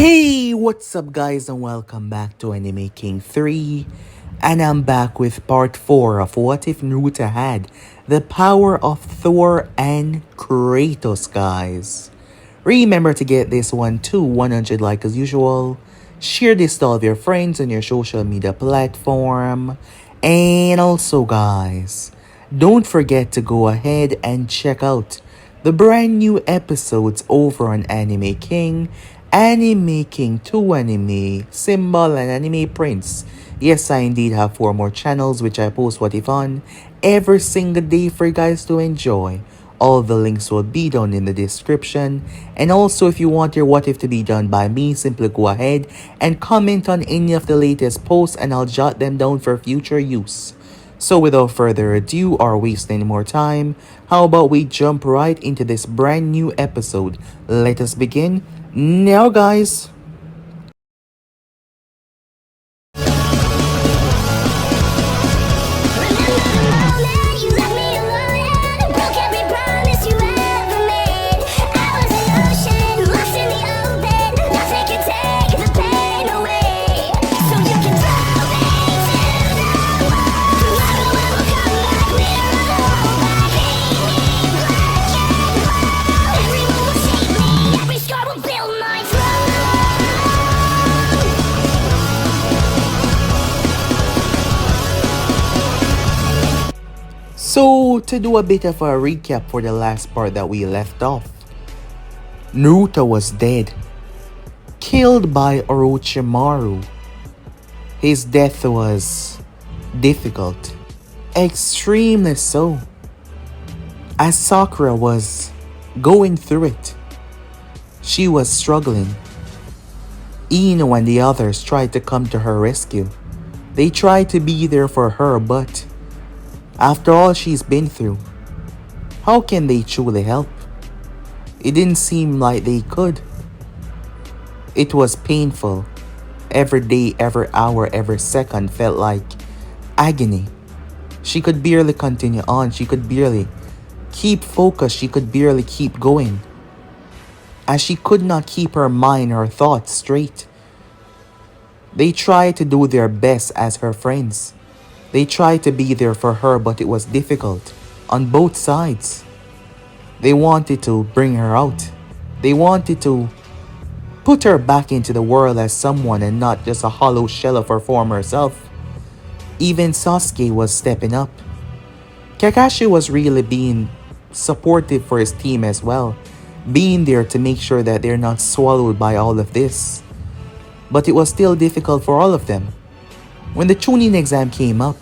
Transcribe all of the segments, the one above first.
Hey, what's up guys and welcome back to Anime King 3. And I'm back with part 4 of What If Naruto Had the Power of Thor and Kratos, guys. Remember to get this one to 100 like as usual. Share this to all of your friends on your social media platform. And also guys, don't forget to go ahead and check out the brand new episodes over on Anime King, Anime King 2 Anime, Symbol, and Anime Prince. Yes, I indeed have 4 more channels which I post What If on every single day for you guys to enjoy. All the links will be down in the description. And also, if you want your What If to be done by me, simply go ahead and comment on any of the latest posts and I'll jot them down for future use. So without further ado or wasting any more time, how about we jump right into this brand new episode? Let us begin now, guys. So, to do a bit of a recap for the last part that we left off, Naruto was dead, killed by Orochimaru. His death was difficult, extremely so, as Sakura was going through it. She was struggling. Ino and the others tried to come to her rescue. They tried to be there for her, but after all she's been through, how can they truly help? It didn't seem like they could. It was painful. Every day, every hour, every second felt like agony. She could barely continue on. She could barely keep focused. She could barely keep going, as she could not keep her mind, her thoughts straight. They tried to do their best as her friends. They tried to be there for her, but it was difficult on both sides. They wanted to bring her out. They wanted to put her back into the world as someone and not just a hollow shell of her former self. Even Sasuke was stepping up. Kakashi was really being supportive for his team as well, being there to make sure that they're not swallowed by all of this. But it was still difficult for all of them. When the Chunin exam came up,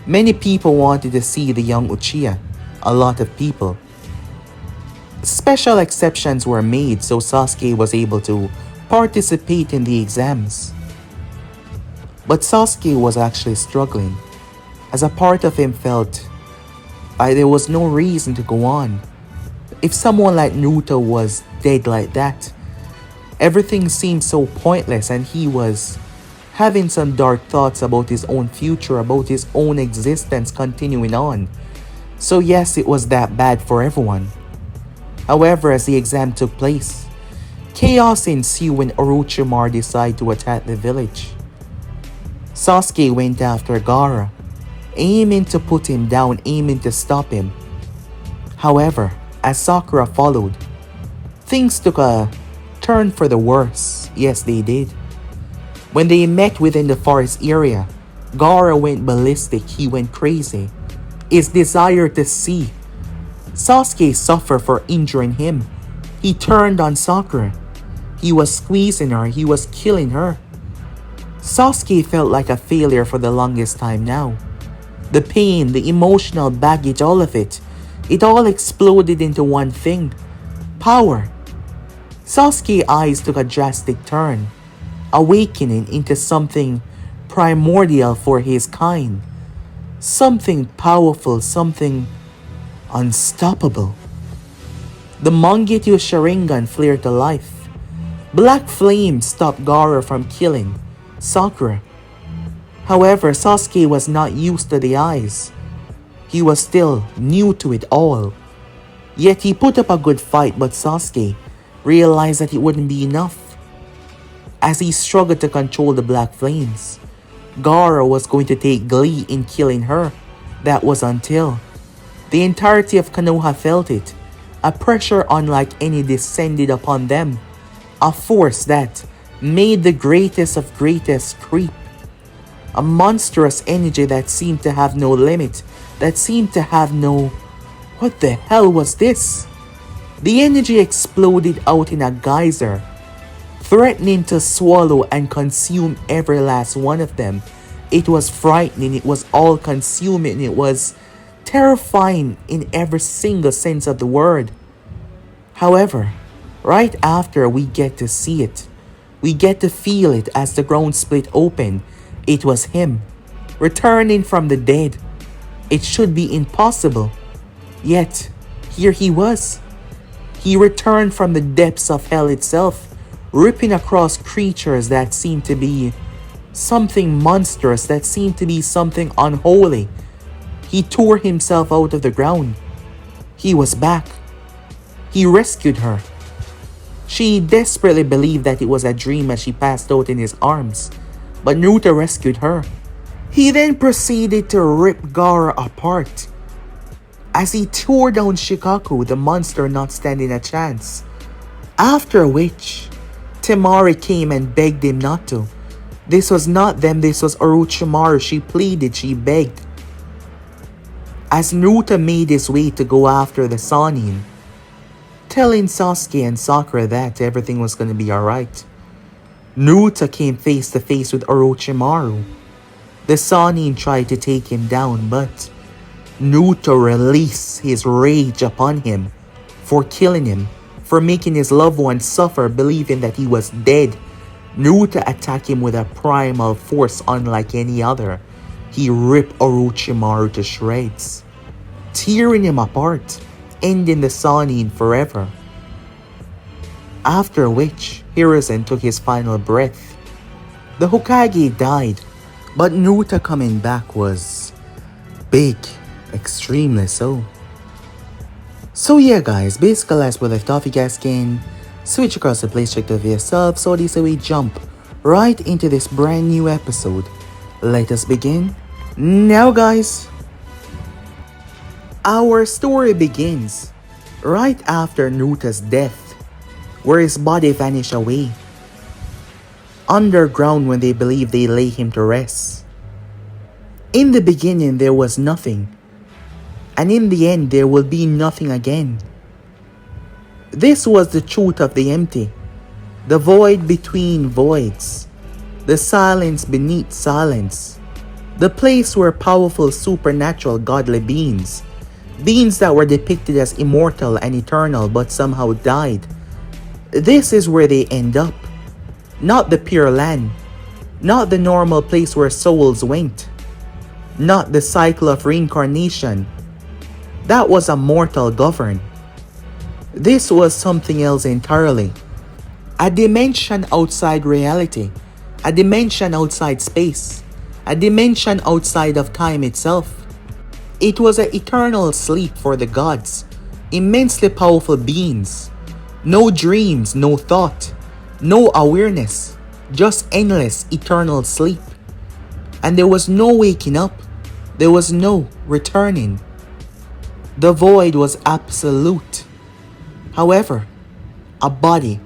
many people wanted to see the young Uchiha. A lot of people. Special exceptions were made so Sasuke was able to participate in the exams. But Sasuke was actually struggling, as a part of him felt there was no reason to go on. If someone like Naruto was dead like that, everything seemed so pointless, and he was having some dark thoughts about his own future, about his own existence continuing on. So yes, it was that bad for everyone. However, as the exam took place, chaos ensued when Orochimaru decided to attack the village. Sasuke went after Gaara, aiming to put him down, aiming to stop him. However, as Sakura followed, things took a turn for the worse. Yes, they did. When they met within the forest area, Gaara went ballistic. He went crazy. His desire to see Sasuke suffer for injuring him. He turned on Sakura. He was squeezing her. He was killing her. Sasuke felt like a failure for the longest time now. The pain, the emotional baggage, all of it all exploded into one thing: power. Sasuke's eyes took a drastic turn, awakening into something primordial for his kind. Something powerful, something unstoppable. The Mangekyou Sharingan flared to life. Black flame stopped Gaara from killing Sakura. However, Sasuke was not used to the eyes. He was still new to it all. Yet he put up a good fight, but Sasuke realized that it wouldn't be enough. As he struggled to control the black flames, Gaara was going to take glee in killing her. That was until the entirety of Konoha felt it. A pressure unlike any descended upon them. A force that made the greatest of greatest creep. A monstrous energy that seemed to have no limit. That seemed to have no... What the hell was this? The energy exploded out in a geyser, threatening to swallow and consume every last one of them. It was frightening, it was all-consuming, it was terrifying in every single sense of the word. However, right after we get to see it, we get to feel it as the ground split open. It was him, returning from the dead. It should be impossible. Yet, here he was. He returned from the depths of hell itself, ripping across creatures that seemed to be something monstrous, that seemed to be something unholy. He tore himself out of the ground. He was back. He rescued her. She desperately believed that it was a dream as she passed out in his arms, but Naruto rescued her. He then proceeded to rip Gaara apart. As he tore down Shikaku, the monster not standing a chance. After which, Temari came and begged him not to. This was not them, this was Orochimaru. She pleaded, she begged. As Naruto made his way to go after the Sannin, telling Sasuke and Sakura that everything was going to be alright, Naruto came face to face with Orochimaru. The Sannin tried to take him down, but Naruto released his rage upon him for killing him, for making his loved one suffer, believing that he was dead. Naruto attacked him with a primal force unlike any other. He ripped Orochimaru to shreds, tearing him apart, ending the Sannin forever. After which, Hiruzen took his final breath. The Hokage died, but Naruto coming back was big. Extremely so. So yeah guys, basically as we left off, you guys can switch across the place, check the video yourself. So this way we jump right into this brand new episode. Let us begin now guys. Our story begins right after Naruto's death, where his body vanished away underground when they believe they lay him to rest. In the beginning there was nothing, and in the end there will be nothing again. This was the truth of the empty, the void between voids, the silence beneath silence, the place where powerful supernatural godly beings that were depicted as immortal and eternal but somehow died. This is where they end up, not the pure land, not the normal place where souls went, not the cycle of reincarnation. That was a mortal govern. This was something else entirely. A dimension outside reality. A dimension outside space. A dimension outside of time itself. It was an eternal sleep for the gods. Immensely powerful beings. No dreams, no thought, no awareness. Just endless eternal sleep. And there was no waking up. There was no returning. The void was absolute. However, a body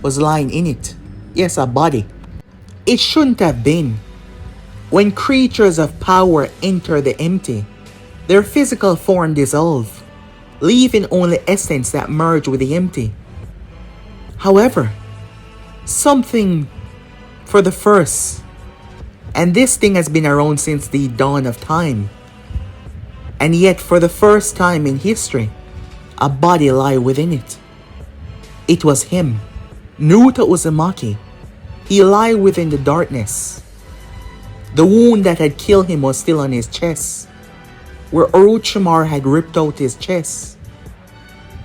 was lying in it. Yes, a body. It shouldn't have been. When creatures of power enter the empty, their physical form dissolve, leaving only essence that merge with the empty. However, something for the first, and this thing has been around since the dawn of time, and yet for the first time in history, a body lay within it. It was him, Naruto Uzumaki. He lay within the darkness. The wound that had killed him was still on his chest, where Orochimaru had ripped out his chest.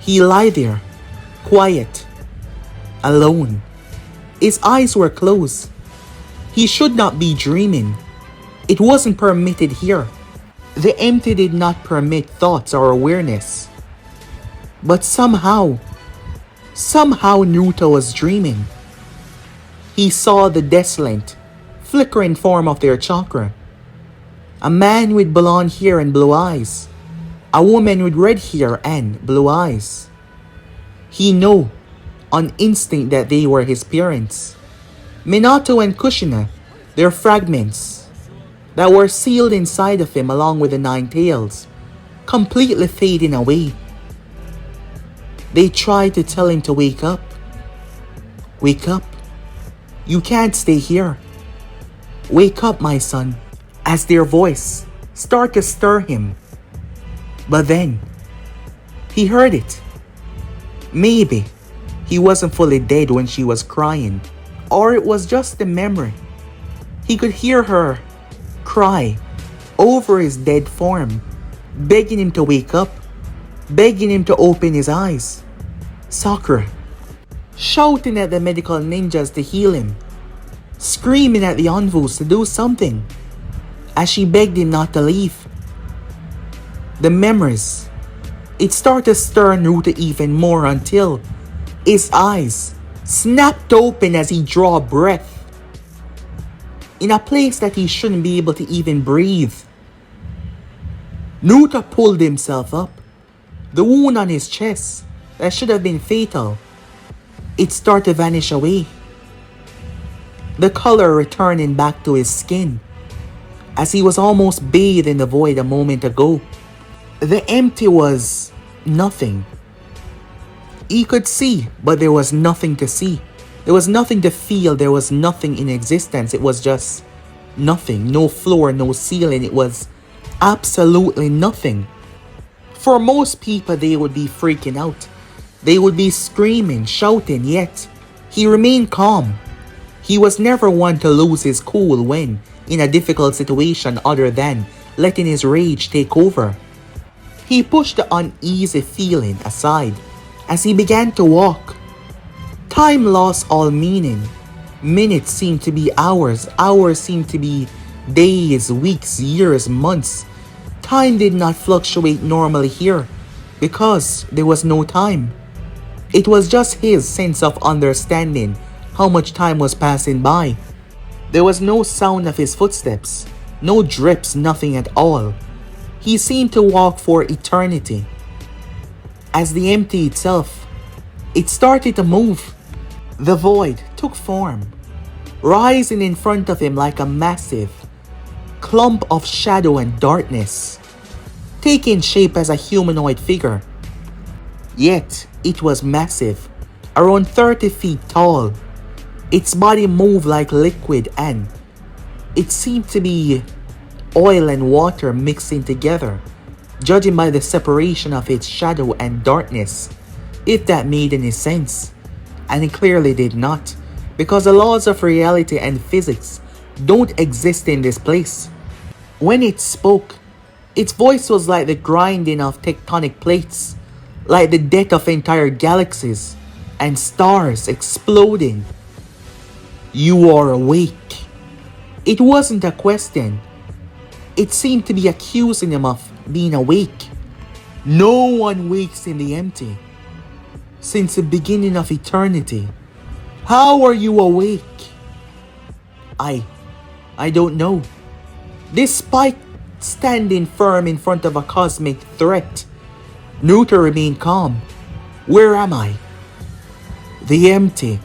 He lay there, quiet, alone. His eyes were closed. He should not be dreaming. It wasn't permitted here. The empty did not permit thoughts or awareness. But somehow Naruto was dreaming. He saw the desolate, flickering form of their chakra. A man with blonde hair and blue eyes. A woman with red hair and blue eyes. He knew on instinct that they were his parents. Minato and Kushina, their fragments that were sealed inside of him along with the nine tails, completely fading away. They tried to tell him to wake up. Wake up. You can't stay here. Wake up, my son, as their voice started to stir him. But then, he heard it. Maybe he wasn't fully dead when she was crying, or it was just a memory. He could hear her cry over his dead form, begging him to wake up, begging him to open his eyes. Sakura, shouting at the medical ninjas to heal him, screaming at the envoys to do something, as she begged him not to leave. The memories, it started to stir Naruto even more until his eyes snapped open as he drew a breath in a place that he shouldn't be able to even breathe. Naruto pulled himself up. The wound on his chest that should have been fatal, it started to vanish away. The color returning back to his skin as he was almost bathed in the void a moment ago. The empty was nothing. He could see, but there was nothing to see. There was nothing to feel. There was nothing in existence. It was just nothing. No floor, no ceiling. It was absolutely nothing. For most people, they would be freaking out. They would be screaming, shouting, yet he remained calm. He was never one to lose his cool when in a difficult situation other than letting his rage take over. He pushed the uneasy feeling aside as he began to walk. Time lost all meaning. Minutes seemed to be hours. Hours seemed to be days, weeks, years, months. Time did not fluctuate normally here because there was no time. It was just his sense of understanding how much time was passing by. There was no sound of his footsteps, no drips, nothing at all. He seemed to walk for eternity. As the empty itself, it started to move. The void took form, rising in front of him like a massive clump of shadow and darkness, taking shape as a humanoid figure. Yet, it was massive, around 30 feet tall. Its body moved like liquid and it seemed to be oil and water mixing together, judging by the separation of its shadow and darkness, if that made any sense. And it clearly did not, because the laws of reality and physics don't exist in this place. When it spoke, its voice was like the grinding of tectonic plates, like the death of entire galaxies and stars exploding. You are awake. It wasn't a question. It seemed to be accusing him of being awake. No one wakes in the empty. Since the beginning of eternity. How are you awake? I don't know. Despite standing firm in front of a cosmic threat, Naruto remained calm. Where am I? The empty.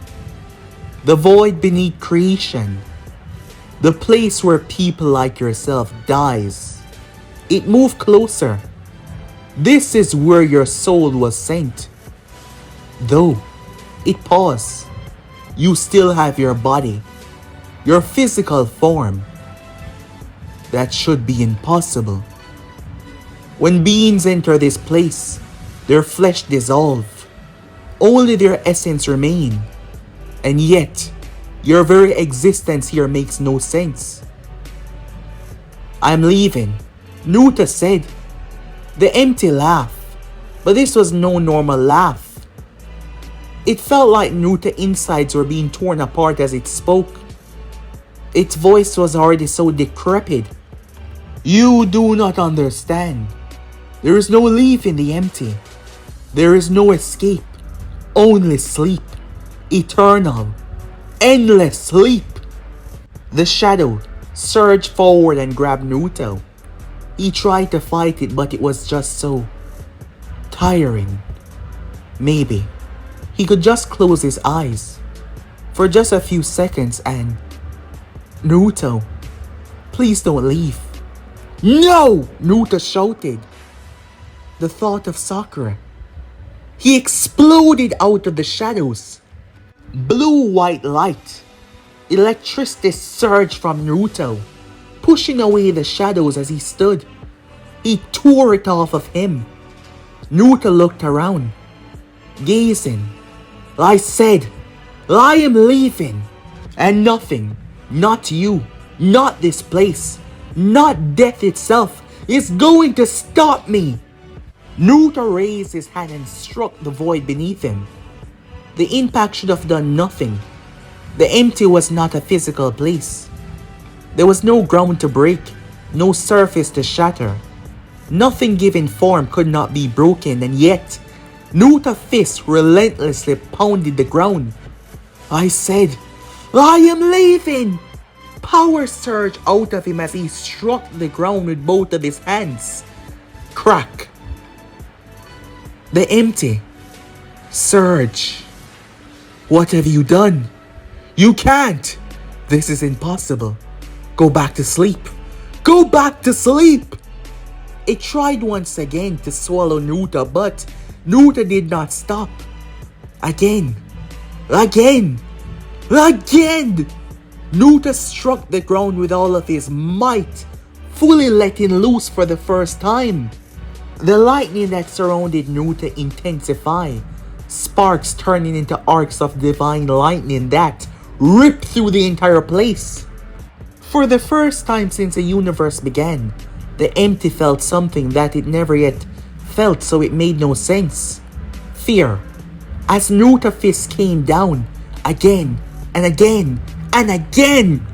The void beneath creation. The place where people like yourself dies. It moved closer. This is where your soul was sent. Though it paused, you still have your body, your physical form. That should be impossible. When beings enter this place, their flesh dissolves. Only their essence remain. And yet, your very existence here makes no sense. I'm leaving, Naruto said. The empty laugh. But this was no normal laugh. It felt like Naruto's insides were being torn apart as it spoke. Its voice was already so decrepit. You do not understand. There is no leaf in the empty. There is no escape. Only sleep. Eternal. endless sleep. The shadow surged forward and grabbed Naruto. He tried to fight it, but it was just so tiring. Maybe he could just close his eyes for just a few seconds and... Naruto, please don't leave. No! Naruto shouted. The thought of Sakura. He exploded out of the shadows. Blue-white light. Electricity surged from Naruto, pushing away the shadows as he stood. He tore it off of him. Naruto looked around, gazing. I said, I am leaving. And nothing, not you, not this place, not death itself is going to stop me. Naruto raised his hand and struck the void beneath him. The impact should have done nothing. The empty was not a physical place. There was no ground to break, no surface to shatter. Nothing given form could not be broken, and yet Naruto's fist relentlessly pounded the ground. I said, I am leaving! Power surged out of him as he struck the ground with both of his hands. Crack. The empty. Surge. What have you done? You can't! This is impossible. Go back to sleep. Go back to sleep! It tried once again to swallow Naruto, but Naruto did not stop. Again. Again. Again! Naruto struck the ground with all of his might, fully letting loose for the first time. The lightning that surrounded Naruto intensified, sparks turning into arcs of divine lightning that ripped through the entire place. For the first time since the universe began, the empty felt something that it never yet felt, so it made no sense. Fear. As Naruto's fist came down, again and again and again.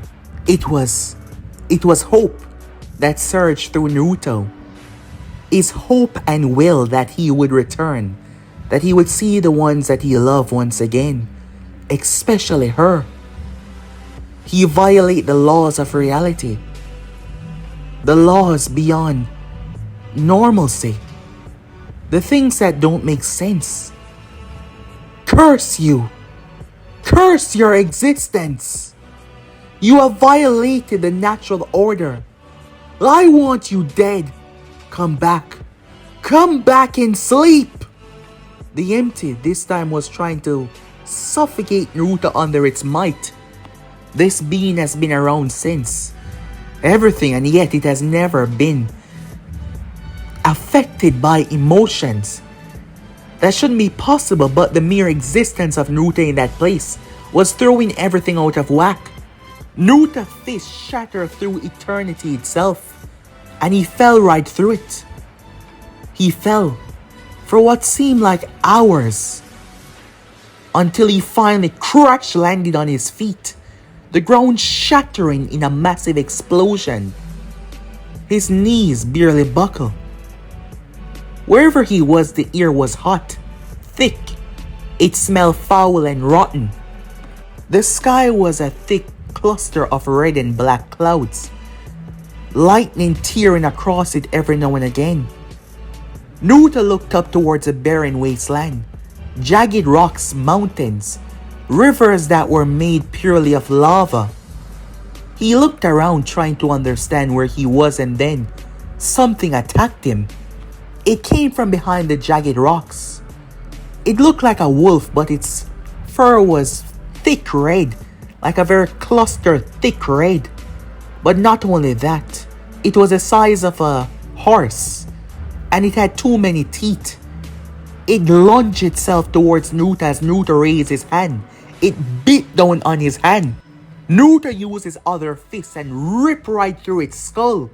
It was hope that surged through Naruto. His hope and will that he would return, that he would see the ones that he loved once again, especially her. He violated the laws of reality, the laws beyond normalcy, the things that don't make sense. Curse you! Curse your existence! You have violated the natural order. I want you dead. Come back. Come back and sleep! The empty this time was trying to suffocate Naruto under its might. This being has been around since everything, and yet it has never been affected by emotions. That shouldn't be possible, but the mere existence of Naruto in that place was throwing everything out of whack. Naruto's fist shattered through eternity itself, and he fell right through it. He fell for what seemed like hours, until he finally crash landed on his feet, the ground shattering in a massive explosion. His knees barely buckled. Wherever he was, the air was hot, thick. It smelled foul and rotten. The sky was a thick cluster of red and black clouds, lightning tearing across it every now and again. Naruto looked up towards a barren wasteland, jagged rocks, mountains, rivers that were made purely of lava. He looked around trying to understand where he was, and then something attacked him. It came from behind the jagged rocks. It looked like a wolf, but its fur was thick red, like a very clustered thick red. But not only that, it was the size of a horse, and it had too many teeth. It lunged itself towards Naruto as Naruto raised his hand. It beat down on his hand. Naruto used his other fist and ripped right through its skull,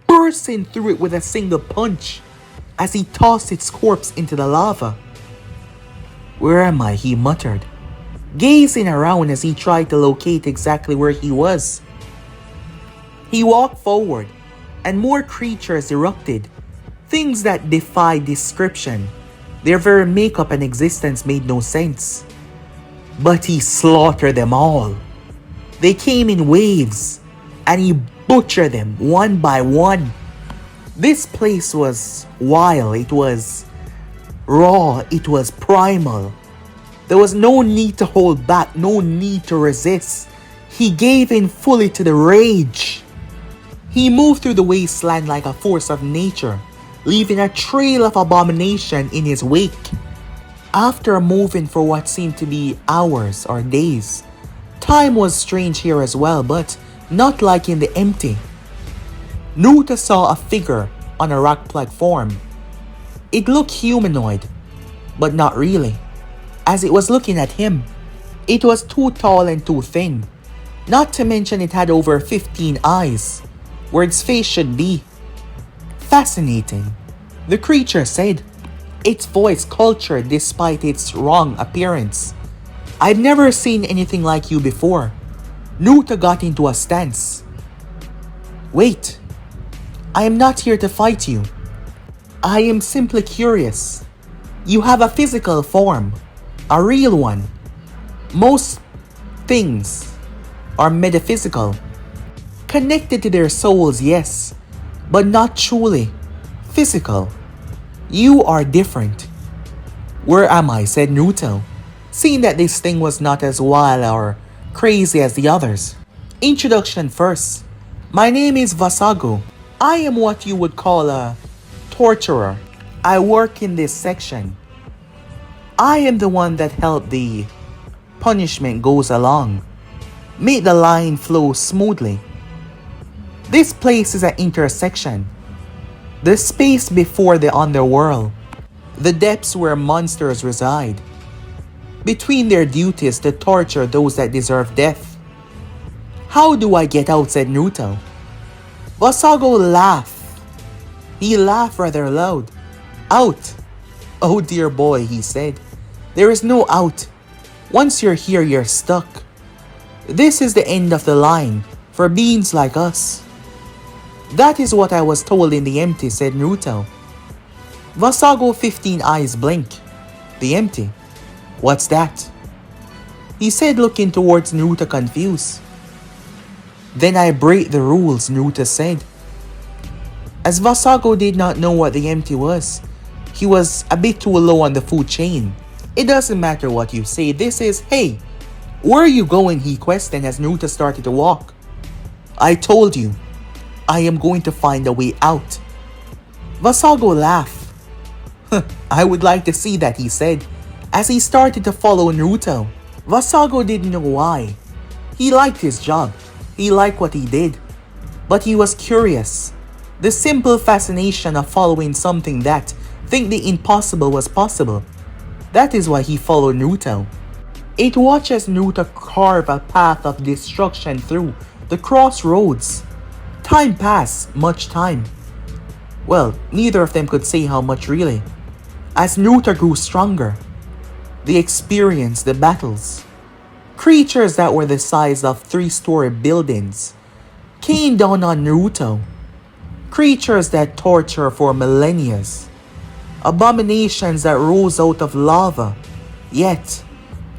bursting through it with a single punch as he tossed its corpse into the lava. Where am I? He muttered, gazing around as he tried to locate exactly where he was. He walked forward, and more creatures erupted, things that defied description. Their very makeup and existence made no sense. But he slaughtered them all. They came in waves, and he butchered them one by one. This place was wild, it was raw, it was primal. There was no need to hold back, no need to resist. He gave in fully to the rage. He moved through the wasteland like a force of nature, leaving a trail of abomination in his wake. After moving for what seemed to be hours or days, time was strange here as well, but not like in the empty. Naruto saw a figure on a rock platform. It looked humanoid, but not really. As it was looking at him, it was too tall and too thin. Not to mention it had over 15 eyes, where its face should be. Fascinating, the creature said, its voice cultured despite its wrong appearance. I've never seen anything like you before. Naruto got into a stance. Wait, I am not here to fight you. I am simply curious. You have a physical form, a real one. Most things are metaphysical, connected to their souls, yes, but not truly physical. You are different. Where am I? Said Naruto, seeing that this thing was not as wild or crazy as the others. Introduction first. My name is Vasago. I am what you would call a torturer. I work in this section. I am the one that helped the punishment goes along. Make the line flow smoothly. This place is an intersection. The space before the underworld. The depths where monsters reside. Between their duties to torture those that deserve death. How do I get out? Said Naruto. Vasago laughed. He laughed rather loud. Out. Oh dear boy, he said. There is no out. Once you're here, you're stuck. This is the end of the line for beings like us. That is what I was told in the empty, said Naruto. Vasago 15 eyes blink. The empty. What's that? He said, looking towards Naruto confused. Then I break the rules, Naruto said. As Vasago did not know what the empty was, he was a bit too low on the food chain. It doesn't matter what you say, this is, hey, where are you going? He questioned as Naruto started to walk. I told you, I am going to find a way out. Vasago laughed. I would like to see that, he said, as he started to follow Naruto. Vasago didn't know why. He liked his job. He liked what he did. But he was curious. The simple fascination of following something that think the impossible was possible. That is why he followed Naruto. It watches Naruto carve a path of destruction through the crossroads. Time passed, much time. Well, neither of them could say how much really. As Naruto grew stronger, they experienced the battles. Creatures that were the size of 3-story buildings came down on Naruto. Creatures that torture for millennia. Abominations that rose out of lava. Yet,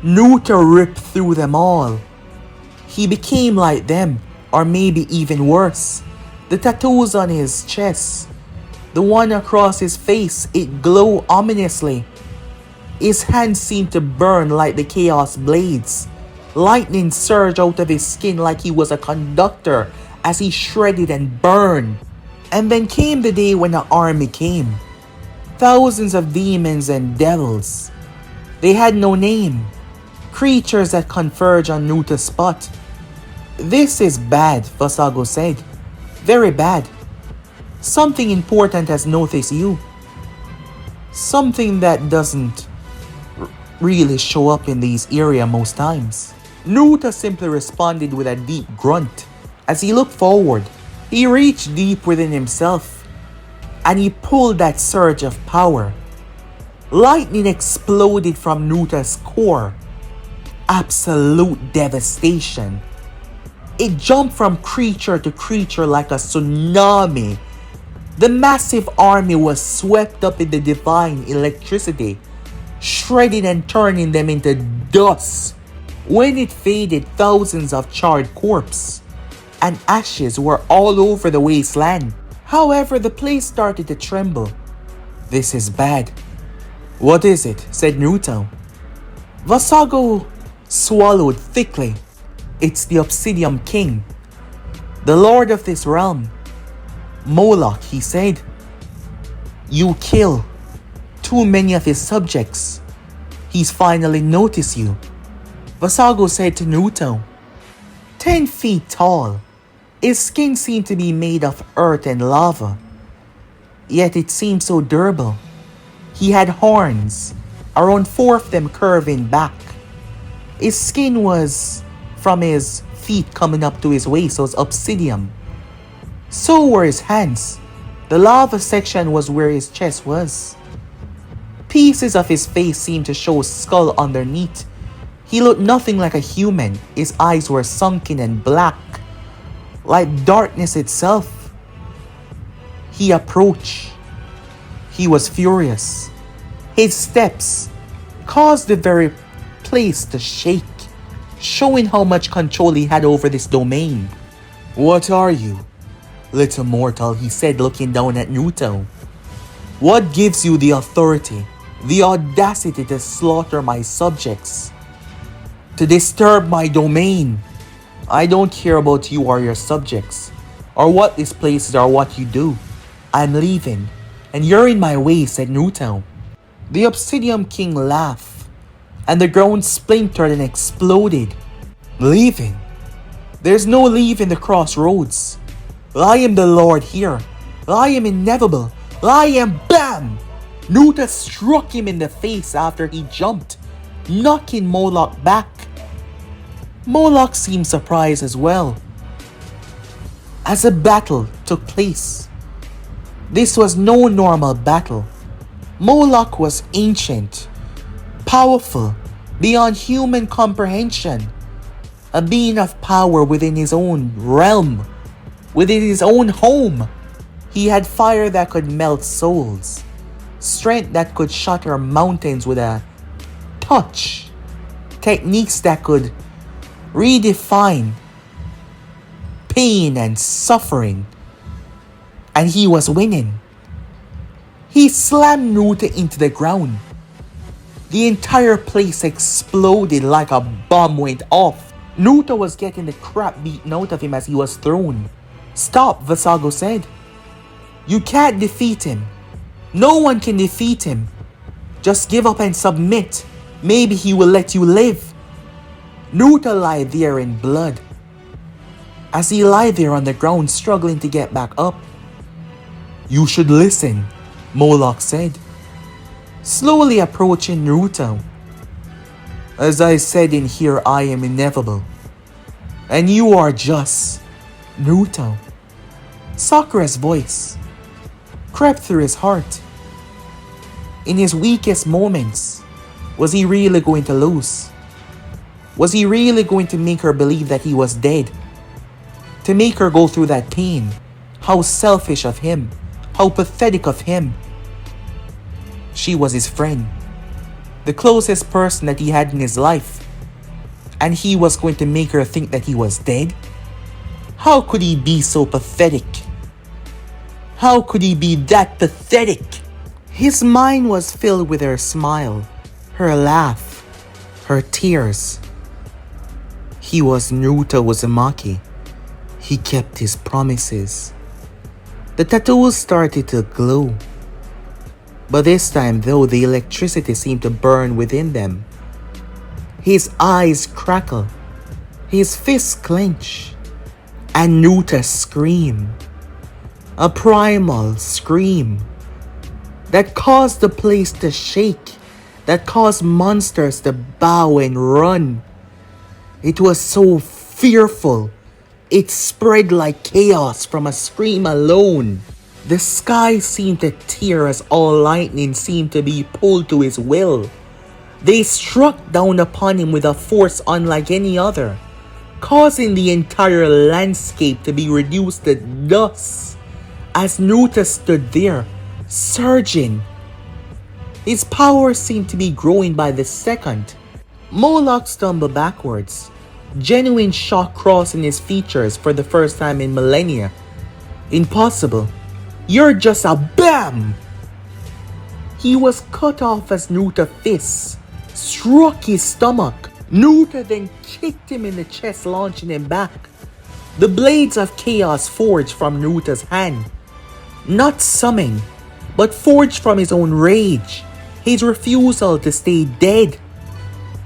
Naruto ripped through them all. He became like them, or maybe even worse. The tattoos on his chest, the one across his face, it glowed ominously. His hands seemed to burn like the chaos blades. Lightning surged out of his skin like he was a conductor as he shredded and burned. And then came the day when the army came. Thousands of demons and devils. They had no name. Creatures that converge on Naruto's spot. This is bad, Vasago said. Very bad. Something important has noticed you. Something that doesn't really show up in these areas most times. Naruto simply responded with a deep grunt. As he looked forward, he reached deep within himself and he pulled that surge of power. Lightning exploded from Naruto's core. Absolute devastation. It jumped from creature to creature like a tsunami. The massive army was swept up in the divine electricity, shredding and turning them into dust. When it faded, thousands of charred corpses and ashes were all over the wasteland. However, the place started to tremble. "This is bad." "What is it?" said Naruto. Vasago swallowed thickly. "It's the Obsidian King, the lord of this realm. Moloch," he said. "You kill too many of his subjects. He's finally noticed you." Vasago said to Naruto. 10 feet tall, his skin seemed to be made of earth and lava, yet it seemed so durable. He had horns, around 4 of them curving back. His skin was, from his feet coming up to his waist, was obsidian. So were his hands. The lava section was where his chest was. Pieces of his face seemed to show skull underneath. He looked nothing like a human. His eyes were sunken and black, like darkness itself. He approached. He was furious. His steps caused the very place to shake, showing how much control he had over this domain. "What are you, little mortal?" he said, looking down at Naruto. "What gives you the authority, the audacity to slaughter my subjects, to disturb my domain? I don't care about you or your subjects, or what this place is or what you do. I'm leaving, and you're in my way," said Naruto. The Obsidian King laughed, and the ground splintered and exploded. "Leaving? There's no leaving the crossroads. I am the Lord here. I am inevitable. I am BAM!" Naruto struck him in the face after he jumped, knocking Moloch back. Moloch seemed surprised as well. As a battle took place, this was no normal battle. Moloch was ancient, powerful, beyond human comprehension, a being of power within his own realm, within his own home. He had fire that could melt souls, strength that could shatter mountains with a touch, techniques that could redefine pain and suffering, and he was winning. He slammed Naruto into the ground. The entire place exploded like a bomb went off. Naruto was getting the crap beaten out of him as he was thrown. "Stop," Vasago said. "You can't defeat him. No one can defeat him. Just give up and submit. Maybe he will let you live." Naruto lay there in blood. As he lay there on the ground struggling to get back up. "You should listen," Moloch said, slowly approaching Naruto. "As I said in here, I am inevitable, and you are just Naruto." Sakura's voice crept through his heart. In his weakest moments, was he really going to lose? Was he really going to make her believe that he was dead? To make her go through that pain? How selfish of him. How pathetic of him. She was his friend, the closest person that he had in his life, and he was going to make her think that he was dead? How could he be so pathetic? How could he be that pathetic? His mind was filled with her smile, her laugh, her tears. He was Naruto Uzumaki. He kept his promises. The tattoos started to glow. But this time though, the electricity seemed to burn within them. His eyes crackled, his fists clenched, and Naruto screamed. A primal scream that caused the place to shake, that caused monsters to bow and run. It was so fearful. It spread like chaos from a scream alone. The sky seemed to tear as all lightning seemed to be pulled to his will. They struck down upon him with a force unlike any other, causing the entire landscape to be reduced to dust as Naruto stood there, surging. His power seemed to be growing by the second. Moloch stumbled backwards, genuine shock crossing his features for the first time in millennia. Impossible. You're just a BAM! He was cut off as Naruto's fists struck his stomach. Naruto then kicked him in the chest, launching him back. The blades of chaos forged from Naruto's hand. Not summing, but forged from his own rage, his refusal to stay dead.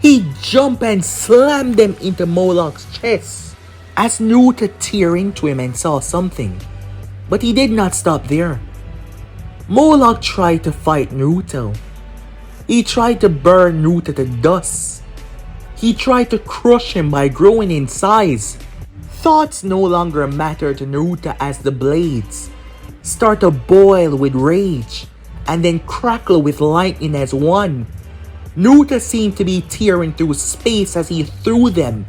He jumped and slammed them into Moloch's chest as Naruto teared into him and saw something. But he did not stop there. Moloch tried to fight Naruto. He tried to burn Naruto to dust. He tried to crush him by growing in size. Thoughts no longer mattered to Naruto as the blades start to boil with rage and then crackle with lightning as one. Naruto seemed to be tearing through space as he threw them,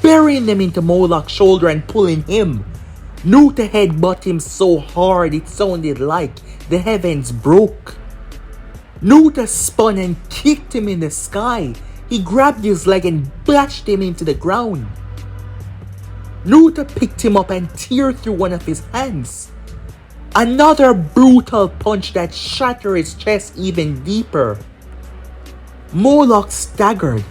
burying them into Moloch's shoulder and pulling him. Naruto headbutted him so hard it sounded like the heavens broke. Naruto spun and kicked him in the sky. He grabbed his leg and bashed him into the ground. Naruto picked him up and teared through one of his hands. Another brutal punch that shattered his chest even deeper. Moloch staggered,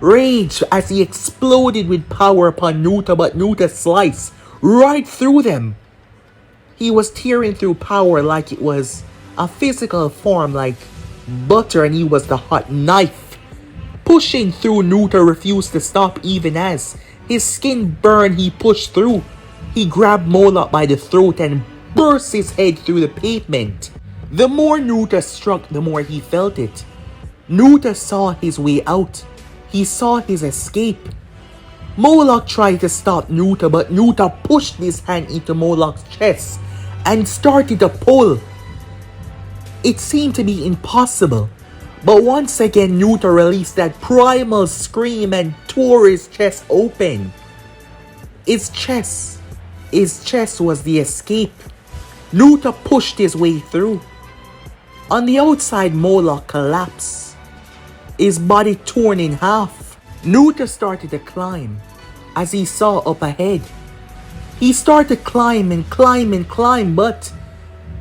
rage as he exploded with power upon Naruto, but Naruto sliced right through them. He was tearing through power like it was a physical form, like butter, and he was the hot knife. Pushing through, Naruto refused to stop even as his skin burned. He pushed through. He grabbed Moloch by the throat and burst his head through the pavement. The more Naruto struck, the more he felt it. Naruto saw his way out. He saw his escape. Moloch tried to stop Naruto, but Naruto pushed his hand into Moloch's chest and started to pull. It seemed to be impossible, but once again Naruto released that primal scream and tore his chest open. His chest was the escape. Naruto pushed his way through. On the outside, Moloch collapsed, his body torn in half. Naruto started to climb as he saw up ahead. He started to climb and climb and climb, but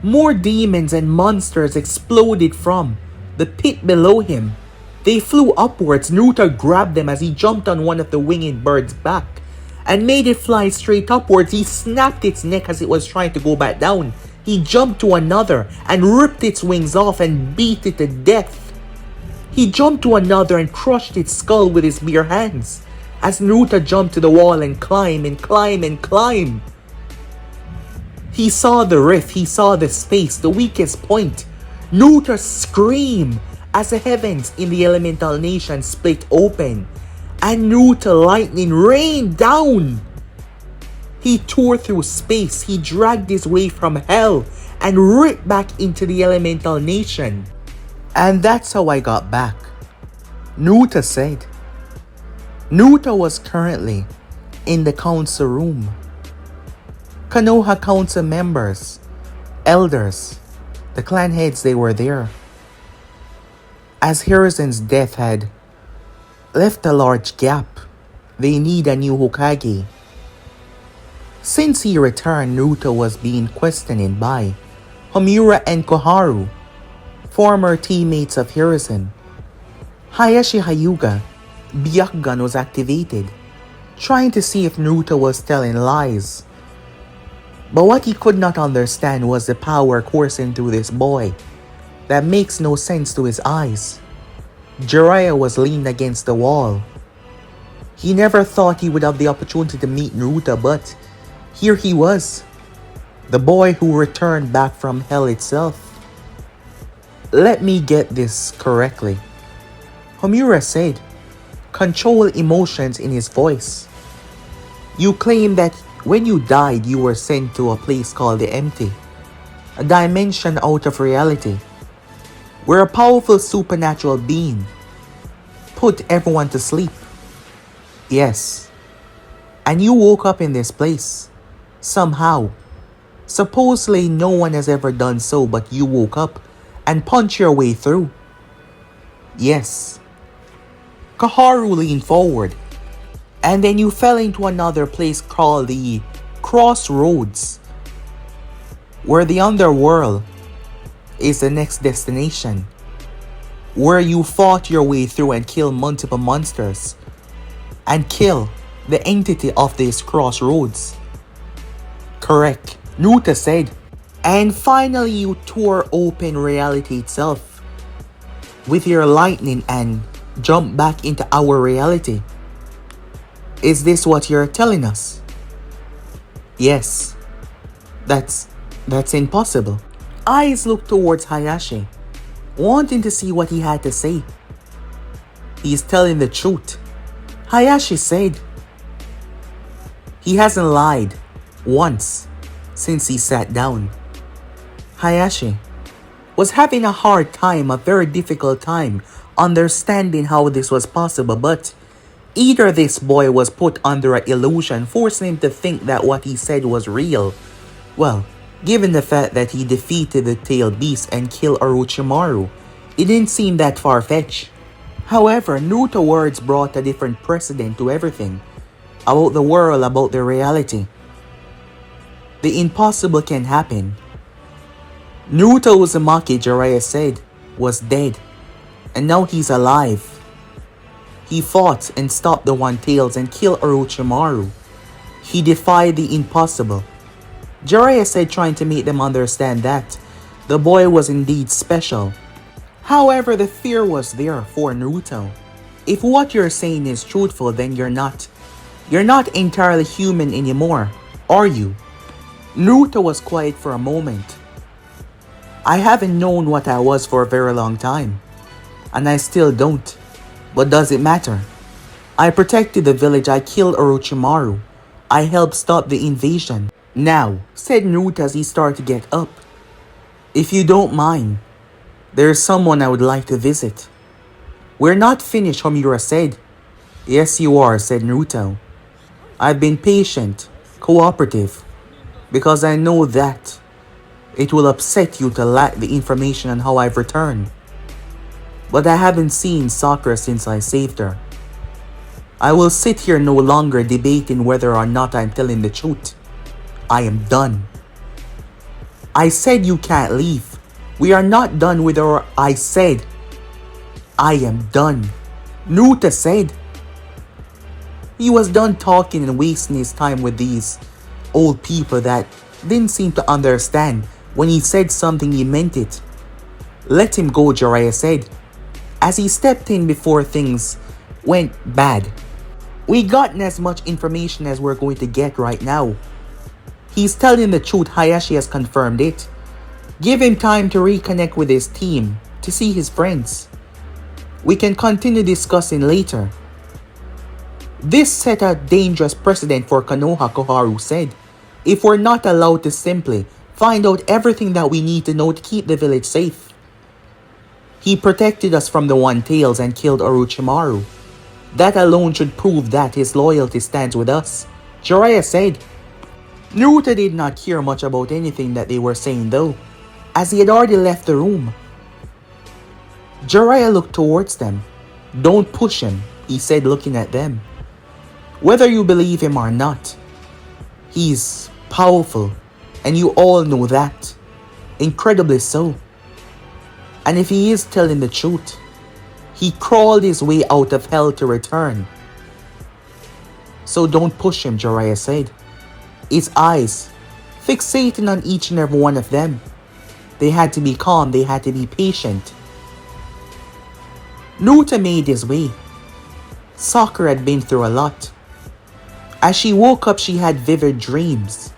more demons and monsters exploded from the pit below him. They flew upwards. Naruto grabbed them as he jumped on one of the winged birds' back and made it fly straight upwards. He snapped its neck as it was trying to go back down. He jumped to another and ripped its wings off and beat it to death. He jumped to another and crushed its skull with his bare hands as Naruto jumped to the wall and climbed and climbed and climbed. He saw the rift, he saw the space, the weakest point. Naruto screamed as the heavens in the elemental nation split open and Naruto lightning rained down. He tore through space. He dragged his way from hell and ripped back into the elemental nation. And that's how I got back, Naruto said. Naruto was currently in the council room. Konoha council members, elders, the clan heads, they were there. As Hiruzen's death had left a large gap, they need a new Hokage. Since he returned, Naruto was being questioned by Homura and Koharu, former teammates of Hiruzen. Hayashi Hyuga, Byakugan, was activated, trying to see if Naruto was telling lies. But what he could not understand was the power coursing through this boy that makes no sense to his eyes. Jiraiya was leaned against the wall. He never thought he would have the opportunity to meet Naruto, but here he was, the boy who returned back from hell itself. Let me get this correctly, Homura said, control emotions in his voice. You claim that when you died, you were sent to a place called the Empty, a dimension out of reality, where a powerful supernatural being put everyone to sleep. Yes, and you woke up in this place, somehow. Supposedly no one has ever done so, but you woke up and punched your way through. Yes. Koharu leaned forward. And then you fell into another place called the Crossroads, where the underworld is the next destination, where you fought your way through and killed multiple monsters, and kill the entity of this crossroads. Correct, Naruto said. And finally you tore open reality itself with your lightning and jumped back into our reality. Is this what you're telling us? Yes, that's impossible. Eyes looked towards Hayashi, wanting to see what he had to say. He's telling the truth, Hayashi said. He hasn't lied once since he sat down. Hayashi was having a hard time, a very difficult time, understanding how this was possible, but either this boy was put under an illusion, forcing him to think that what he said was real. Well, given the fact that he defeated the tailed beast and killed Orochimaru, it didn't seem that far-fetched. However, Naruto's words brought a different precedent to everything. About the world, about the reality. The impossible can happen. Naruto Uzumaki, Jiraiya said, was dead, and now he's alive. He fought and stopped the One-Tails and killed Orochimaru. He defied the impossible. Jiraiya said, trying to make them understand that the boy was indeed special. However, the fear was there for Naruto. If what you're saying is truthful, then you're not entirely human anymore, are you? Naruto was quiet for a moment. I haven't known what I was for a very long time, and I still don't. But does it matter? I protected the village, I killed Orochimaru. I helped stop the invasion. Now, said Naruto as he started to get up, if you don't mind, there's someone I would like to visit. We're not finished, Homura said. Yes you are, said Naruto. I've been patient, cooperative, because I know that it will upset you to lack the information on how I've returned. But I haven't seen Sakura since I saved her. I will sit here no longer debating whether or not I'm telling the truth. I am done. I said you can't leave. We are not done with our... I said I am done, Naruto said. He was done talking and wasting his time with these old people that didn't seem to understand. When he said something, he meant it. Let him go, Jiraiya said, as he stepped in before things went bad. We gotten as much information as we're going to get right now. He's telling the truth, Hayashi has confirmed it. Give him time to reconnect with his team, to see his friends. We can continue discussing later. This set a dangerous precedent for Konoha, Koharu said. If we're not allowed to simply find out everything that we need to know to keep the village safe. He protected us from the One-Tails and killed Orochimaru. That alone should prove that his loyalty stands with us, Jiraiya said. Naruto did not care much about anything that they were saying though, as he had already left the room. Jiraiya looked towards them. Don't push him, he said, looking at them. Whether you believe him or not, he's powerful, and you all know that. Incredibly so. And if he is telling the truth, he crawled his way out of hell to return. So don't push him, Jiraiya said. His eyes fixating on each and every one of them. They had to be calm, they had to be patient. Naruto made his way. Sakura had been through a lot. As she woke up, she had vivid dreams.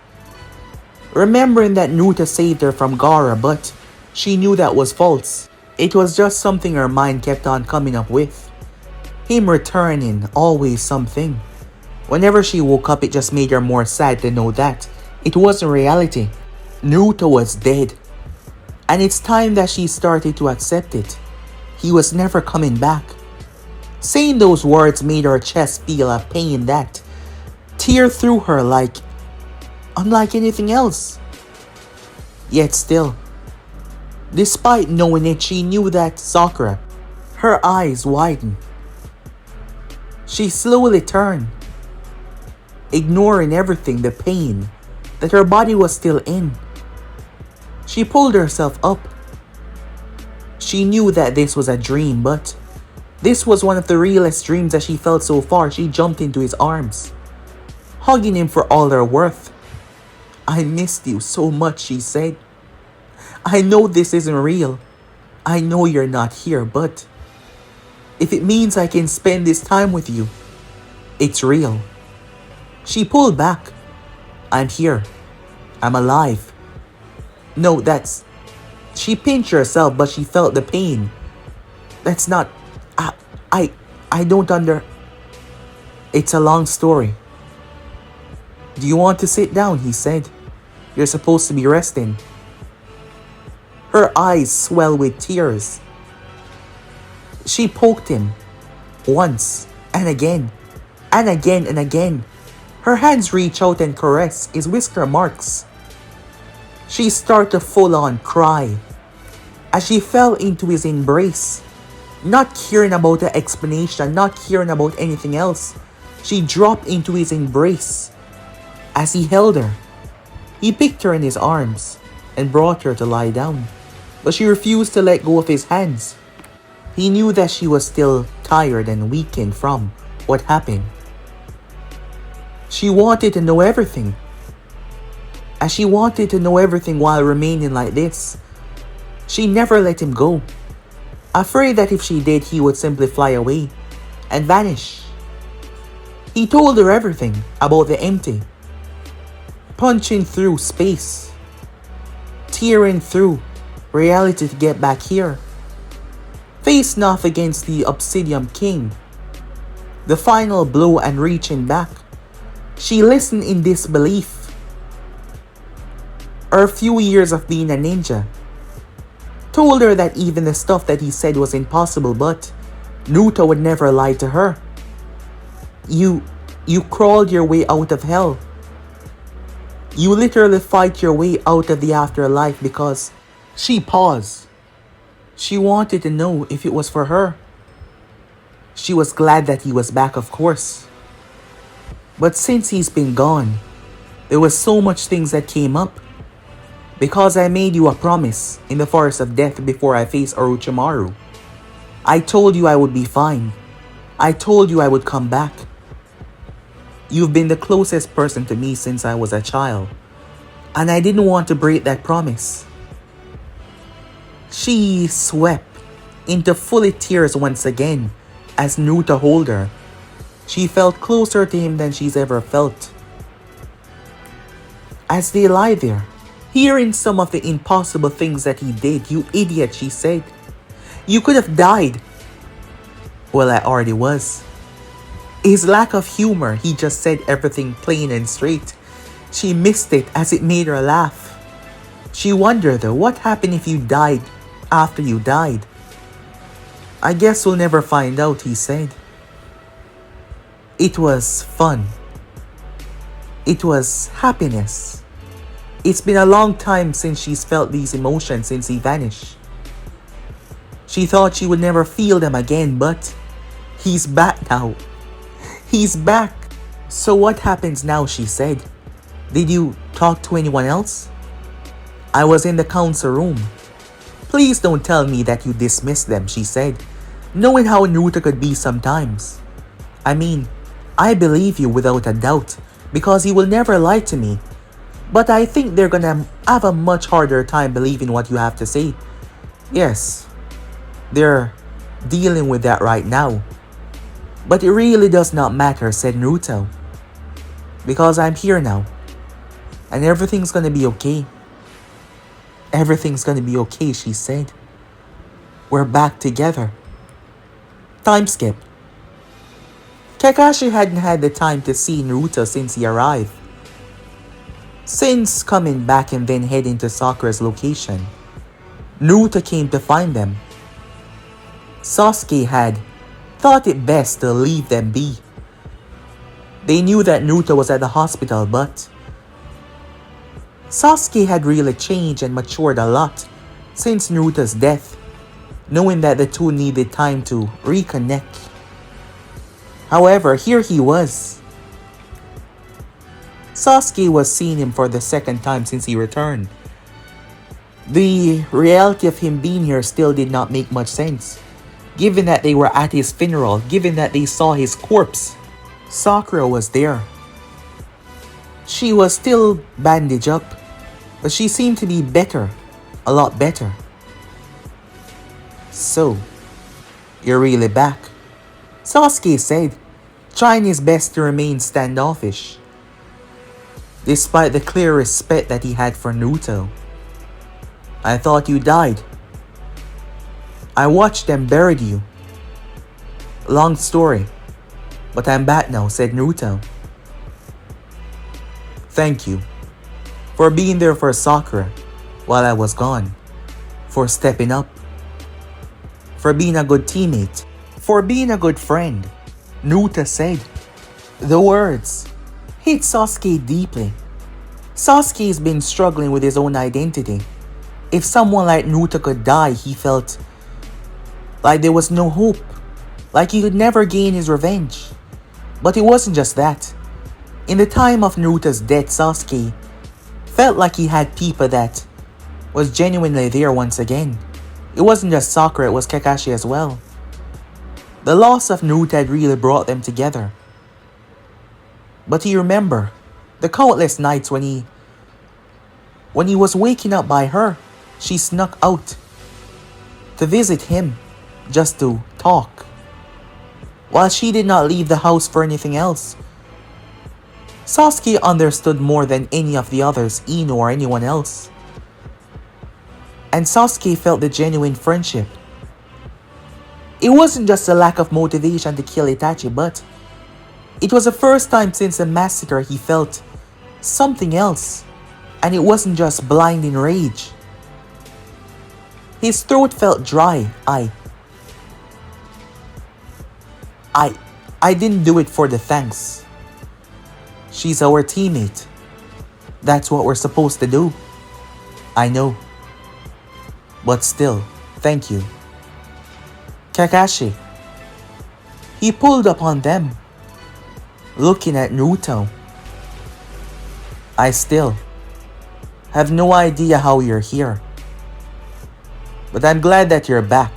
Remembering that Naruto saved her from Gaara, but she knew that was false. It was just something her mind kept on coming up with. Him returning, always something. Whenever she woke up, it just made her more sad to know that it wasn't reality. Naruto was dead. And it's time that she started to accept it. He was never coming back. Saying those words made her chest feel a pain that tear through her like unlike anything else. Yet still, despite knowing it, she knew that Sakura, her eyes widened. She slowly turned, ignoring everything, the pain that her body was still in. She pulled herself up. She knew that this was a dream, but this was one of the realest dreams that she felt so far. She jumped into his arms, hugging him for all they're worth. "I missed you so much," she said. "I know this isn't real. I know you're not here, but if it means I can spend this time with you, it's real." She pulled back. "I'm here. I'm alive." No, that's... She pinched herself, but she felt the pain. "That's not... I don't under... It's a long story." "Do you want to sit down?" he said. "You're supposed to be resting." Her eyes swelled with tears. She poked him once and again and again and again. Her hands reached out and caressed his whisker marks. She started to full-on cry as she fell into his embrace, not caring about the explanation, not caring about anything else. She dropped into his embrace as he held her. He picked her in his arms and brought her to lie down, but she refused to let go of his hands. He knew that she was still tired and weakened from what happened. She wanted to know everything. As she wanted to know everything while remaining like this, she never let him go, afraid that if she did, he would simply fly away and vanish. He told her everything about the empty, punching through space, tearing through reality to get back here, facing off against the Obsidian King, the final blow and reaching back. She listened in disbelief. Her few years of being a ninja told her that even the stuff that he said was impossible, but Naruto would never lie to her. You crawled your way out of hell. You literally fight your way out of the afterlife because..." She paused. She wanted to know if it was for her. She was glad that he was back, of course. But since he's been gone, there was so much things that came up. "Because I made you a promise in the forest of death before I faced Orochimaru. I told you I would be fine. I told you I would come back. You've been the closest person to me since I was a child, and I didn't want to break that promise." She swept into fully tears once again as Naruto held her. She felt closer to him than she's ever felt. As they lie there, hearing some of the impossible things that he did. "You idiot," she said. "You could have died." "Well, I already was." His lack of humor, he just said everything plain and straight. She missed it as it made her laugh. She wondered though, what happened if you died after you died? "I guess we'll never find out," he said. It was fun. It was happiness. It's been a long time since she's felt these emotions since he vanished. She thought she would never feel them again, but he's back now. He's back. "So what happens now?" she said. "Did you talk to anyone else?" "I was in the council room." "Please don't tell me that you dismissed them," she said, knowing how Naruto could be sometimes. "I mean, I believe you without a doubt, because he will never lie to me. But I think they're gonna have a much harder time believing what you have to say." "Yes, they're dealing with that right now. But it really does not matter," said Naruto. "Because I'm here now. And everything's gonna be okay." "Everything's gonna be okay," she said. "We're back together." Time skip. Kakashi hadn't had the time to see Naruto since he arrived. Since coming back and then heading to Sakura's location, Naruto came to find them. Sasuke had thought it best to leave them be. They knew that Naruto was at the hospital, but Sasuke had really changed and matured a lot since Naruto's death, knowing that the two needed time to reconnect. However, here he was. Sasuke was seeing him for the second time since he returned. The reality of him being here still did not make much sense, given that they were at his funeral, given that they saw his corpse. Sakura was there. She was still bandaged up, but she seemed to be better, a lot better. So, you're really back, Sasuke said, trying his best to remain standoffish, despite the clear respect that he had for Naruto. I thought you died. I watched them bury you. Long story, but I'm back now, said Naruto. Thank you for being there for Sakura while I was gone, for stepping up, for being a good teammate, for being a good friend, Naruto said. The words hit Sasuke deeply. Sasuke's been struggling with his own identity. If someone like Naruto could die, he felt like there was no hope, like he could never gain his revenge. But it wasn't just that. In the time of Naruto's death, Sasuke felt like he had people that was genuinely there once again. It wasn't just Sakura, it was Kakashi as well. The loss of Naruto had really brought them together. But he remembered the countless nights when he was waking up by her. She snuck out to visit him just to talk, while she did not leave the house for anything else. Sasuke understood more than any of the others, Ino or anyone else. And Sasuke felt the genuine friendship. It wasn't just a lack of motivation to kill Itachi, but it was the first time since the massacre he felt something else. And it wasn't just blinding rage. His throat felt dry. I didn't do it for the thanks. She's our teammate. That's what we're supposed to do. I know. But still, thank you. Kakashi. He pulled up on them, looking at Naruto. I still have no idea how you're here. But I'm glad that you're back.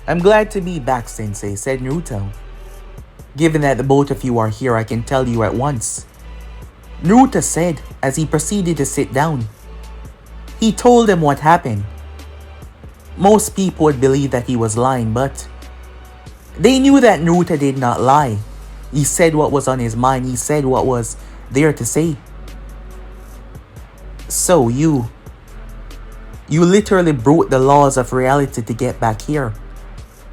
I'm glad to be back, Sensei, said Naruto. Given that the both of you are here, I can tell you at once. Naruto said as he proceeded to sit down. He told them what happened. Most people would believe that he was lying, but they knew that Naruto did not lie. He said what was on his mind. He said what was there to say. So you literally broke the laws of reality to get back here.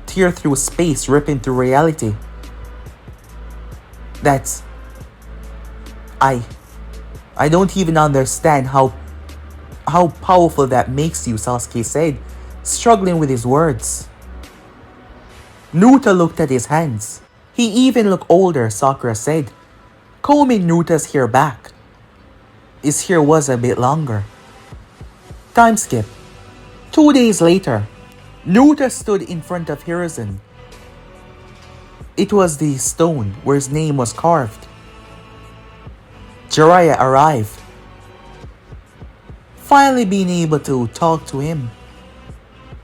Tear through space, ripping through reality. That's... I don't even understand how powerful that makes you, Sasuke said, struggling with his words. Naruto looked at his hands. He even looked older, Sakura said, combing Naruto's hair back. His hair was a bit longer. Time skip. 2 days later, Naruto stood in front of Hiruzen. It was the stone where his name was carved. Jiraiya arrived. Finally being able to talk to him,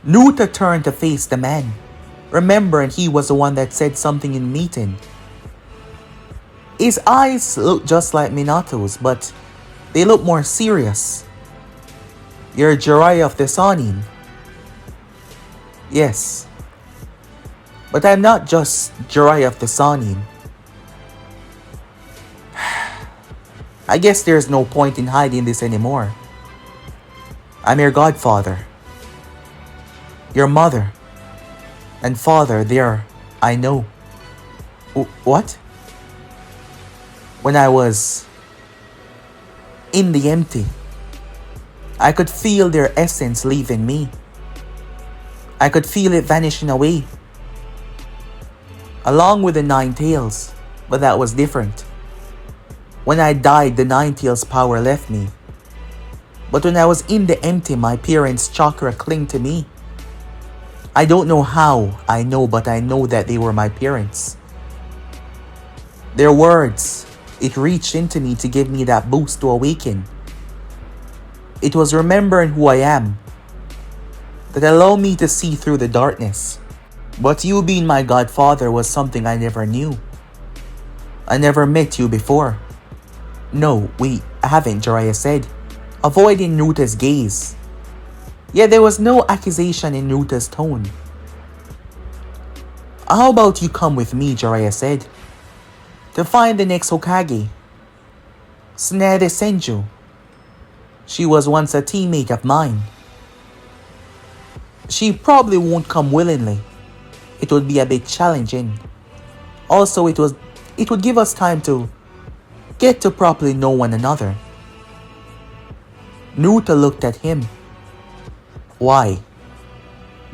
Naruto turned to face the man, remembering he was the one that said something in the meeting. His eyes looked just like Minato's, but they looked more serious. You're Jiraiya of the Sannin. Yes. But I'm not just Jiraiya of the Sannin. I guess there's no point in hiding this anymore. I'm your godfather. Your mother and father, there, I know. What? When I was in the empty, I could feel their essence leaving me. I could feel it vanishing away, along with the Nine Tails, but that was different. When I died, the Nine Tails power left me. But when I was in the empty, my parents' chakra clung to me. I don't know how I know, but I know that they were my parents. Their words, it reached into me to give me that boost to awaken. It was remembering who I am that allowed me to see through the darkness. But you being my godfather was something I never knew. I never met you before. No, we haven't, Jiraiya said, avoiding Naruto's gaze. Yet there was no accusation in Naruto's tone. How about you come with me, Jiraiya said, to find the next Hokage, Tsunade Senju. She was once a teammate of mine. She probably won't come willingly. It would be a bit challenging. Also, it would give us time to get to properly know one another. Naruto looked at him. Why?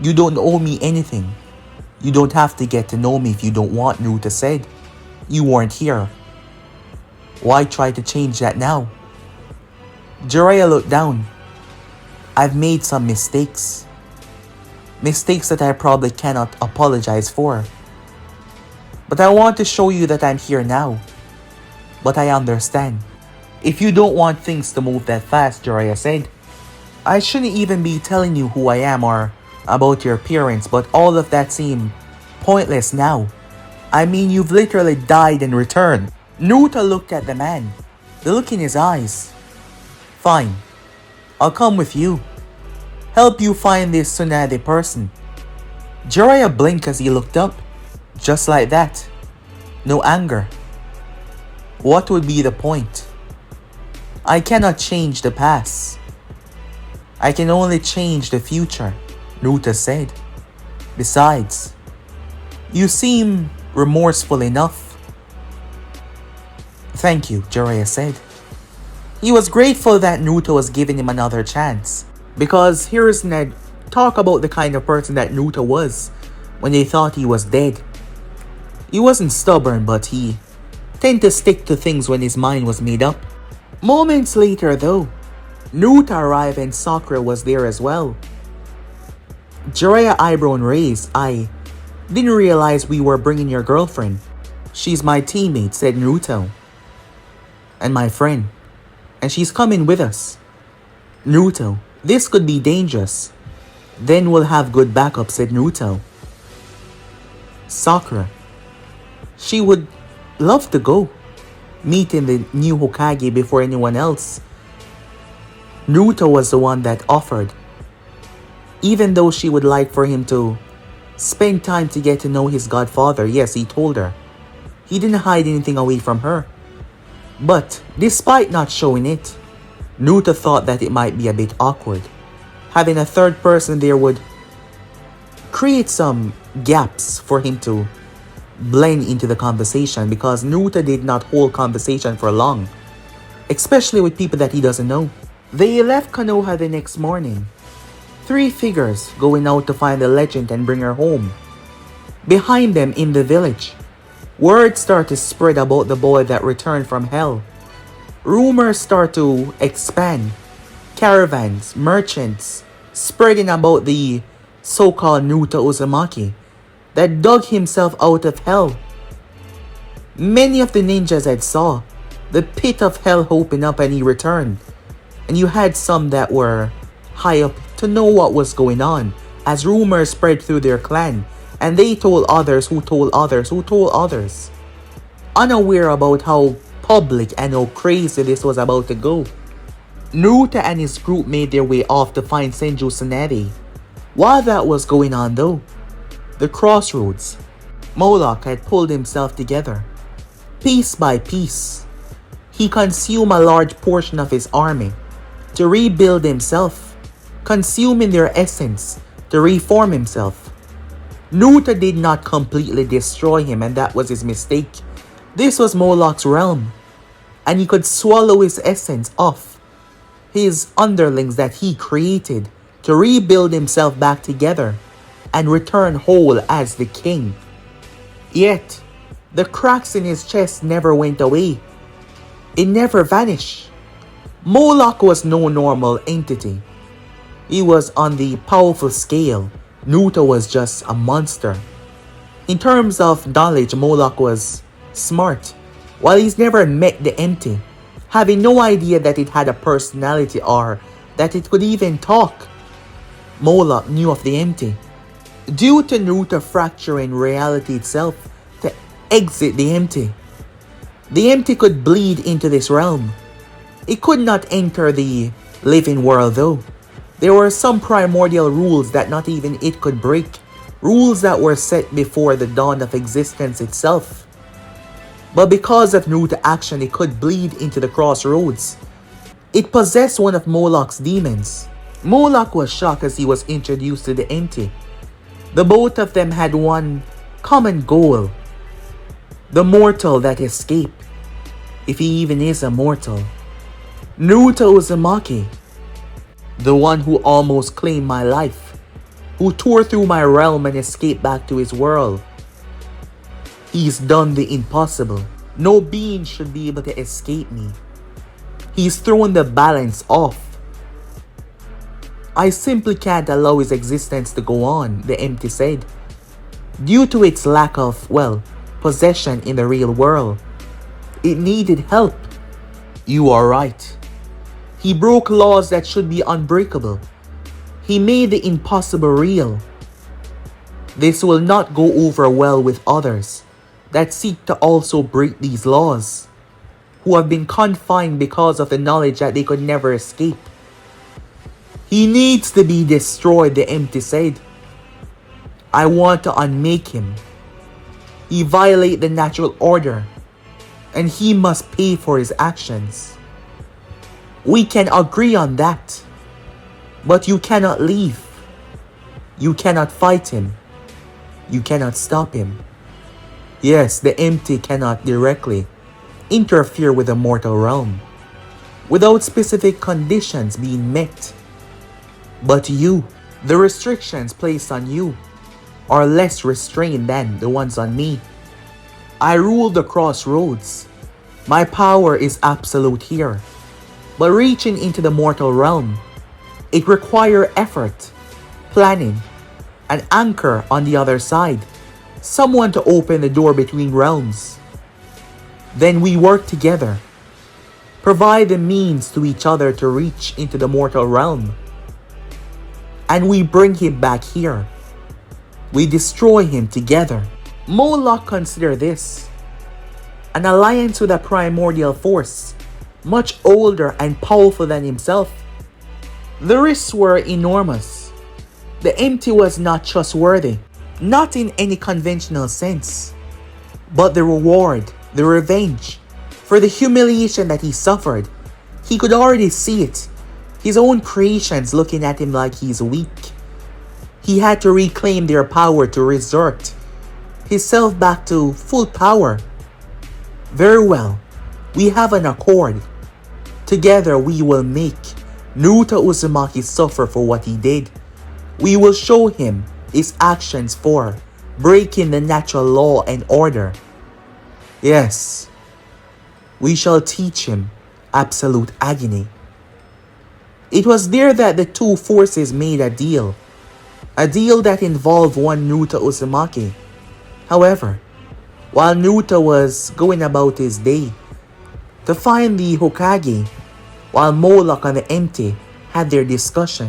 You don't owe me anything. You don't have to get to know me if you don't want, Naruto said. You weren't here. Why try to change that now? Jiraiya looked down. I've made some mistakes. Mistakes that I probably cannot apologize for. But I want to show you that I'm here now. But I understand. If you don't want things to move that fast, Jiraiya said, I shouldn't even be telling you who I am or about your appearance, but all of that seemed pointless now. I mean, you've literally died and returned. Naruto looked at the man, the look in his eyes. Fine, I'll come with you. Help you find this Tsunade person. Jiraiya blinked as he looked up. Just like that. No anger. What would be the point? I cannot change the past. I can only change the future, Naruto said. Besides, you seem remorseful enough. Thank you, Jiraiya said. He was grateful that Naruto was giving him another chance. Because here's Ned talk about the kind of person that Naruto was when they thought he was dead. He wasn't stubborn, but he tended to stick to things when his mind was made up. Moments later though, Naruto arrived and Sakura was there as well. Jiraiya eyebrow raised. I didn't realize we were bringing your girlfriend. She's my teammate, said Naruto. And my friend. And she's coming with us. Naruto, this could be dangerous. Then we'll have good backup, said Naruto. Sakura. She would love to go. Meeting the new Hokage before anyone else. Naruto was the one that offered. Even though she would like for him to spend time to get to know his godfather, yes, he told her. He didn't hide anything away from her. But, despite not showing it, Naruto thought that it might be a bit awkward. Having a third person there would create some gaps for him to blend into the conversation because Naruto did not hold conversation for long, especially with people that he doesn't know. They left Konoha the next morning. 3 figures going out to find the legend and bring her home. Behind them in the village, word start to spread about the boy that returned from hell. Rumors start to expand. Caravans, merchants, spreading about the so-called Naruto Uzumaki that dug himself out of hell. Many of the ninjas had saw the pit of hell open up and he returned. And you had some that were high up to know what was going on as rumors spread through their clan. And they told others who told others who told others. Unaware about how public and how crazy this was about to go. Naruto and his group made their way off to find Senju Tsunade. While that was going on though, the crossroads, Moloch had pulled himself together. Piece by piece, he consumed a large portion of his army to rebuild himself, consuming their essence to reform himself. Naruto did not completely destroy him, and that was his mistake. This was Moloch's realm, and he could swallow his essence off his underlings that he created to rebuild himself back together and return whole as the king. Yet, the cracks in his chest never went away. It never vanished. Moloch was no normal entity. He was on the powerful scale. Naruto was just a monster. In terms of knowledge, Moloch was smart. while he's never met the Empty, having no idea that it had a personality or that it could even talk. Moloch knew of the Empty, due to Naruto fracturing reality itself to exit the Empty. The Empty could bleed into this realm. It could not enter the living world though. There were some primordial rules that not even it could break. Rules that were set before the dawn of existence itself. But because of Naruto action, it could bleed into the crossroads. It possessed one of Moloch's demons. Moloch was shocked as he was introduced to the Empty. The both of them had one common goal. The mortal that escaped, if he even is a mortal. Naruto Uzumaki, the one who almost claimed my life, who tore through my realm and escaped back to his world. He's done the impossible. No being should be able to escape me. He's thrown the balance off. I simply can't allow his existence to go on, the Empty said, due to its lack of, possession in the real world. It needed help. You are right. He broke laws that should be unbreakable. He made the impossible real. This will not go over well with others that seek to also break these laws, who have been confined because of the knowledge that they could never escape. He needs to be destroyed, the Empty said. I want to unmake him. He violated the natural order, and he must pay for his actions. We can agree on that, but you cannot leave. You cannot fight him. You cannot stop him. Yes, the Empty cannot directly interfere with the mortal realm without specific conditions being met. But you, the restrictions placed on you, are less restrained than the ones on me. I rule the crossroads. My power is absolute here. But reaching into the mortal realm, it requires effort, planning, an anchor on the other side, someone to open the door between realms. Then we work together, provide the means to each other to reach into the mortal realm, and we bring him back here. We destroy him together. Moloch considered this an alliance with a primordial force, much older and powerful than himself. The risks were enormous. The Empty was not trustworthy, not in any conventional sense. But the reward, the revenge, for the humiliation that he suffered, he could already see it. His own creations looking at him like he's weak. He had to reclaim their power to resort himself back to full power. Very well, we have an accord. Together we will make Naruto Uzumaki suffer for what he did. We will show him his actions for breaking the natural law and order. Yes, we shall teach him absolute agony. It was there that the two forces made a deal that involved one Naruto Uzumaki. However, while Naruto was going about his day to find the Hokage, while Moloch and the Empty had their discussion,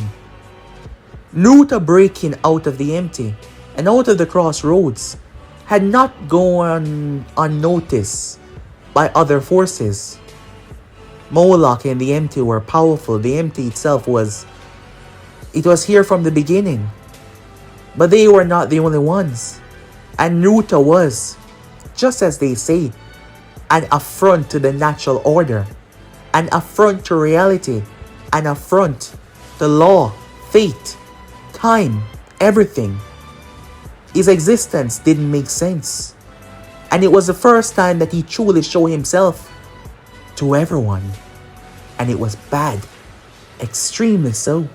Naruto breaking out of the Empty and out of the crossroads had not gone unnoticed by other forces. Moloch and the Empty were powerful. The Empty itself was here from the beginning. But they were not the only ones. And Naruto was, just as they say, an affront to the natural order, an affront to reality, an affront to law, fate, time, everything. His existence didn't make sense. And it was the first time that he truly showed himself to everyone. And it was bad. Extremely so.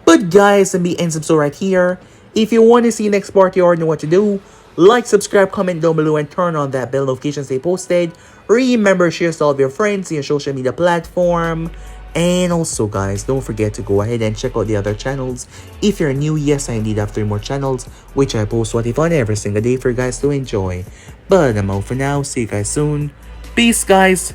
But guys, and the ends up so right here. If you want to see next part, you already know what to do. Like, subscribe, comment down below, and turn on that bell notification stay posted. Remember, share to all of your friends in your social media platform. And also guys, don't forget to go ahead and check out the other channels. If you're new, yes I indeed have 3 more channels, which I post what if on every single day for you guys to enjoy. But I'm out for now, see you guys soon. Peace guys!